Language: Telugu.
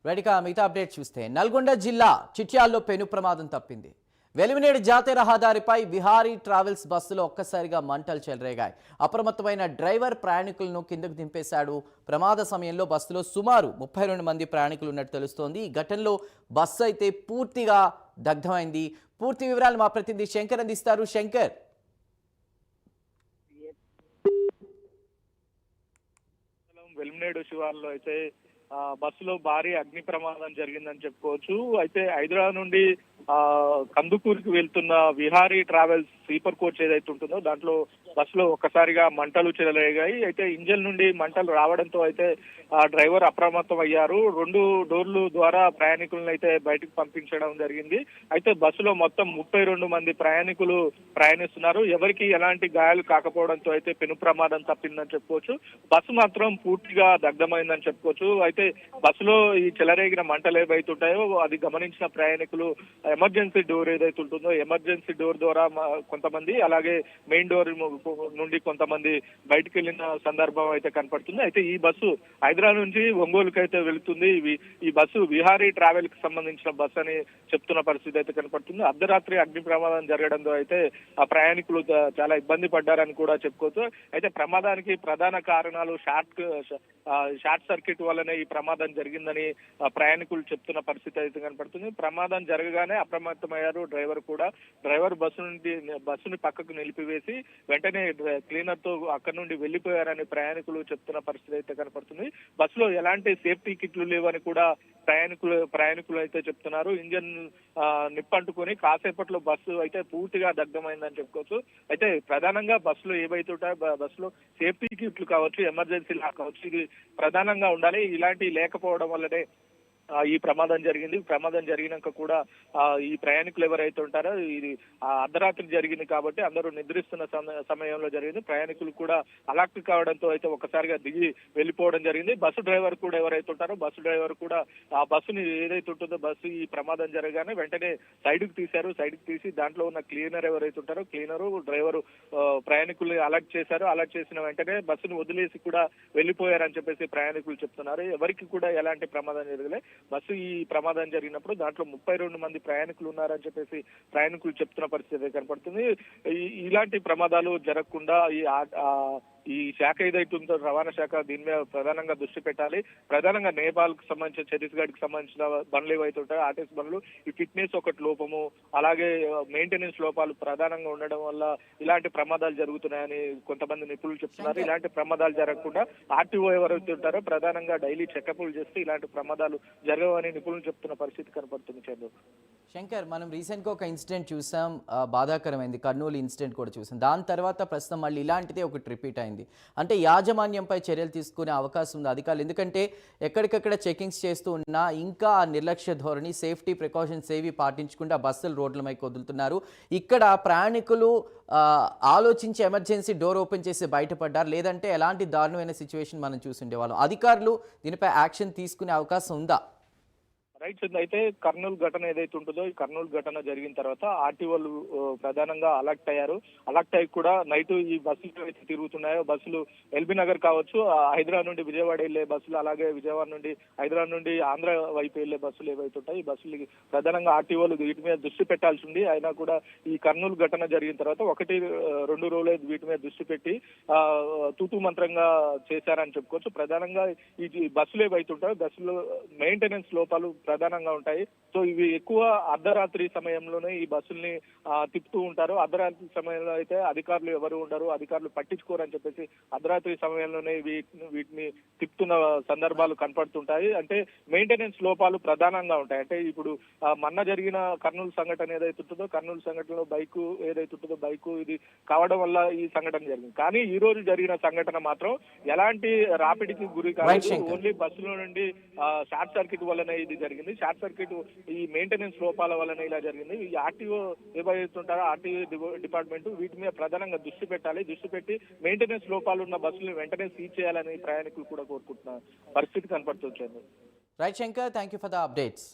రెడీగా మిగతా అప్డేట్ చూస్తే నల్గొండ జిల్లా చిట్యాల్లో పెను ప్రమాదం తప్పింది. వెలిమినేడు జాతీయ రహదారిపై విహారీ ట్రావెల్స్ బస్సులో ఒక్కసారిగా మంటలు చెలరేగాయి. అప్రమత్తమైన డ్రైవర్ ప్రయాణికులను కిందకు దింపేశాడు. ప్రమాద సమయంలో బస్సులో సుమారు 32 మంది ప్రయాణికులు ఉన్నట్టు తెలుస్తోంది. ఈ ఘటనలో బస్సు అయితే పూర్తిగా దగ్ధమైంది. పూర్తి వివరాలు మా ప్రతినిధి శంకర్ అందిస్తారు. శంకర్, వెలిమినేడు శివార్లో అయితే బస్సులో భారీ అగ్ని ప్రమాదం జరిగిందని చెప్పుకోవచ్చు. అయితే హైదరాబాద్ నుండి కందుకూరుకి వెళ్తున్న విహారీ ట్రావెల్స్ స్లీపర్ కోచ్ ఏదైతే ఉంటుందో దాంట్లో బస్సులో ఒక్కసారిగా మంటలు చెలరేగాయి. అయితే ఇంజన్ నుండి మంటలు రావడంతో అయితే డ్రైవర్ అప్రమత్తం అయ్యారు. 2 డోర్లు ద్వారా ప్రయాణికులను అయితే బయటకు పంపించడం జరిగింది. అయితే బస్సులో మొత్తం 32 మంది ప్రయాణికులు ప్రయాణిస్తున్నారు. ఎవరికి ఎలాంటి గాయాలు కాకపోవడంతో అయితే పెను ప్రమాదం తప్పిందని చెప్పుకోవచ్చు. బస్సు మాత్రం పూర్తిగా దగ్ధమైందని చెప్పుకోవచ్చు. అయితే బస్సులో ఈ చెలరేగిన మంటలు ఏవైతుంటాయో అది గమనించిన ప్రయాణికులు ఎమర్జెన్సీ డోర్ ఏదైతే ఉంటుందో ఎమర్జెన్సీ డోర్ ద్వారా కొంతమంది, అలాగే మెయిన్ డోర్ నుండి కొంతమంది బయటకు వెళ్ళిన సందర్భం అయితే కనపడుతుంది. అయితే ఈ బస్సు హైదరాబాద్ నుంచి ఒంగోలుకి అయితే వెళుతుంది. ఈ బస్సు విహారీ ట్రావెల్ కి సంబంధించిన బస్సు అని చెప్తున్న పరిస్థితి అయితే కనపడుతుంది. అర్ధరాత్రి అగ్ని ప్రమాదం జరగడంతో అయితే ఆ ప్రయాణికులు చాలా ఇబ్బంది పడ్డారని కూడా చెప్పుకోవచ్చు. అయితే ప్రమాదానికి ప్రధాన కారణాలు షార్ట్ సర్క్యూట్ వల్లనే ఈ ప్రమాదం జరిగిందని ప్రయాణికులు చెప్తున్న పరిస్థితి అయితే కనపడుతుంది. ప్రమాదం జరగగానే అప్రమత్తమయ్యారు డ్రైవర్ బస్సుని పక్కకు నిలిపివేసి వెంటనే క్లీనర్ తో అక్కడి నుండి వెళ్లిపోయారని ప్రయాణికులు చెప్తున్న పరిస్థితి అయితే కనపడుతుంది. బస్సులో ఎలాంటి సేఫ్టీ కిట్లు లేవని కూడా ప్రయాణికులు అయితే చెప్తున్నారు. ఇంజన్ నిప్పంటుకొని కాసేపట్లో బస్సు అయితే పూర్తిగా దగ్ధమైందని చెప్పుకోవచ్చు. అయితే ప్రధానంగా బస్సులో ఏవైతే ఉంటాయో బస్సులో సేఫ్టీ కిట్లు కావచ్చు, ఎమర్జెన్సీ లాక్ కావచ్చు, ఇది ప్రధానంగా ఉండాలి. ఇలాంటి లేకపోవడం వల్లనే ఈ ప్రమాదం జరిగింది. ప్రమాదం జరిగినాక కూడా ఈ ప్రయాణికులు ఎవరైతే ఉంటారో ఇది అర్ధరాత్రి జరిగింది కాబట్టి అందరూ నిద్రిస్తున్న సమయంలో జరిగింది. ప్రయాణికులు కూడా అలర్ట్ కావడంతో అయితే ఒక్కసారిగా దిగి వెళ్ళిపోవడం జరిగింది. బస్సు డ్రైవర్ కూడా ఎవరైతే ఉంటారో బస్సు డ్రైవర్ కూడా ఆ బస్సుని ఏదైతే ఉంటుందో బస్సు ఈ ప్రమాదం జరగగానే వెంటనే సైడ్కి తీశారు. సైడ్కి తీసి దాంట్లో ఉన్న క్లీనర్ ఎవరైతే ఉంటారో క్లీనరు డ్రైవరు ప్రయాణికుల్ని అలర్ట్ చేశారు. అలర్ట్ చేసిన వెంటనే బస్సును వదిలేసి కూడా వెళ్ళిపోయారని చెప్పేసి ప్రయాణికులు చెప్తున్నారు. ఎవరికి కూడా ఎలాంటి ప్రమాదం జరగలే. బస్సు ఈ ప్రమాదం జరిగినప్పుడు దాంట్లో 32 మంది ప్రయాణికులు ఉన్నారని చెప్పేసి ప్రయాణికులు చెప్తున్న పరిస్థితి కనపడుతుంది. ఇలాంటి ప్రమాదాలు జరగకుండా ఈ శాఖ ఏదైతే ఉందో రవాణా శాఖ దీని మీద ప్రధానంగా దృష్టి పెట్టాలి. ప్రధానంగా నేపాల్ కు సంబంధించిన ఛత్తీస్గఢ్ కి సంబంధించిన బండ్లు ఏవైతే ఉంటాయో ఆర్టీసీ బండ్లు ఈ ఫిట్నెస్ ఒకటి లోపము, అలాగే మెయింటెనెన్స్ లోపాలు ప్రధానంగా ఉండడం వల్ల ఇలాంటి ప్రమాదాలు జరుగుతున్నాయని కొంతమంది నిపుణులు చెప్తున్నారు. ఇలాంటి ప్రమాదాలు జరగకుండా ఆర్టీఓ ఎవరైతే ఉంటారో ప్రధానంగా డైలీ చెకప్లు చేస్తే ఇలాంటి ప్రమాదాలు జరగవని నిపుణులు చెప్తున్న పరిస్థితి కనపడుతుంది. చంద్రు, శంకర్, మనం రీసెంట్గా ఒక ఇన్సిడెంట్ చూసాం, బాధాకరమైంది, కర్నూలు ఇన్సిడెంట్ కూడా చూసాం. దాని తర్వాత ప్రస్తుతం మళ్ళీ ఇలాంటిదే ఒకటి రిపీట్ అయింది. అంటే యాజమాన్యంపై చర్యలు తీసుకునే అవకాశం ఉంది అధికారులు, ఎందుకంటే ఎక్కడికక్కడ చెకింగ్స్ చేస్తూ ఉన్నా ఇంకా నిర్లక్ష్య ధోరణి, సేఫ్టీ ప్రికాషన్స్ ఏవి పాటించకుండా బస్సులు రోడ్లపైకి వదులుతున్నారు. ఇక్కడ ప్రయాణికులు ఆలోచించి ఎమర్జెన్సీ డోర్ ఓపెన్ చేసి బయటపడ్డారు, లేదంటే ఎలాంటి దారుణమైన సిచ్యువేషన్ మనం చూసుండేవాళ్ళం. అధికారులు దీనిపై యాక్షన్ తీసుకునే అవకాశం ఉందా? రైట్. అయితే కర్నూలు ఘటన ఏదైతే ఉంటుందో ఈ కర్నూలు ఘటన జరిగిన తర్వాత ఆర్టీఓలు ప్రధానంగా అలర్ట్ అయ్యారు. అలర్ట్ అయ్యి కూడా నైట్ ఈ బస్సులు అయితే తిరుగుతున్నాయో బస్సులు ఎల్బీ నగర్ కావచ్చు, హైదరాబాద్ నుండి విజయవాడ వెళ్లే బస్సులు, అలాగే విజయవాడ నుండి హైదరాబాద్ నుండి ఆంధ్ర వైపు వెళ్లే బస్సులు ఏవైతే ఉంటాయి ఈ బస్సులు ప్రధానంగా ఆర్టీఓలు వీటి మీద దృష్టి పెట్టాల్సి ఉంది. అయినా కూడా ఈ కర్నూలు ఘటన జరిగిన తర్వాత 1-2 రోజులే వీటి మీద దృష్టి పెట్టి తూతూ మంత్రంగా చేశారని చెప్పుకోవచ్చు. ప్రధానంగా ఈ బస్సులు ఏవైతే ఉంటాయో బస్సులో మెయింటెనెన్స్ లోపాలు ప్రధానంగా ఉంటాయి. సో ఇవి ఎక్కువ అర్ధరాత్రి సమయంలోనే ఈ బస్సుల్ని తిప్పుతూ ఉంటారు. అర్ధరాత్రి సమయంలో అయితే అధికారులు ఎవరు ఉండరు, అధికారులు పట్టించుకోరని చెప్పేసి అర్ధరాత్రి సమయంలోనే వీటిని తిప్పుతున్న సందర్భాలు కనపడుతుంటాయి. అంటే మెయింటెనెన్స్ లోపాలు ప్రధానంగా ఉంటాయి. అంటే ఇప్పుడు మొన్న జరిగిన కర్నూలు సంఘటన ఏదైతే ఉంటుందో కర్నూలు సంఘటనలో బైకు ఏదైతే ఉంటుందో బైకు ఇది కావడం వల్ల ఈ సంఘటన జరిగింది. కానీ ఈ రోజు జరిగిన సంఘటన మాత్రం ఎలాంటి రాపిడికి గురి కాలేదు. ఓన్లీ బస్సులో నుండి షార్ట్ సర్క్యూట్ వల్లనే ఇది జరిగింది. షార్ట్ సర్క్యూట్ ఈ మెయింటెనెన్స్ లోపాల వల్లనే ఇలా జరిగింది. ఈ ఆర్టీఓ ఏవైతుంటారో ఆర్టీఓ డిపార్ట్మెంట్ వీటి మీద ప్రధానంగా దృష్టి పెట్టాలి. దృష్టి పెట్టి మెయింటెనెన్స్ లోపాలు ఉన్న బస్సులు వెంటనే సీజ్ చేయాలని ప్రయాణికులు కూడా కోరుకుంటున్న పరిస్థితి కనపడుతుంది. Right Shankar, thank you for the updates.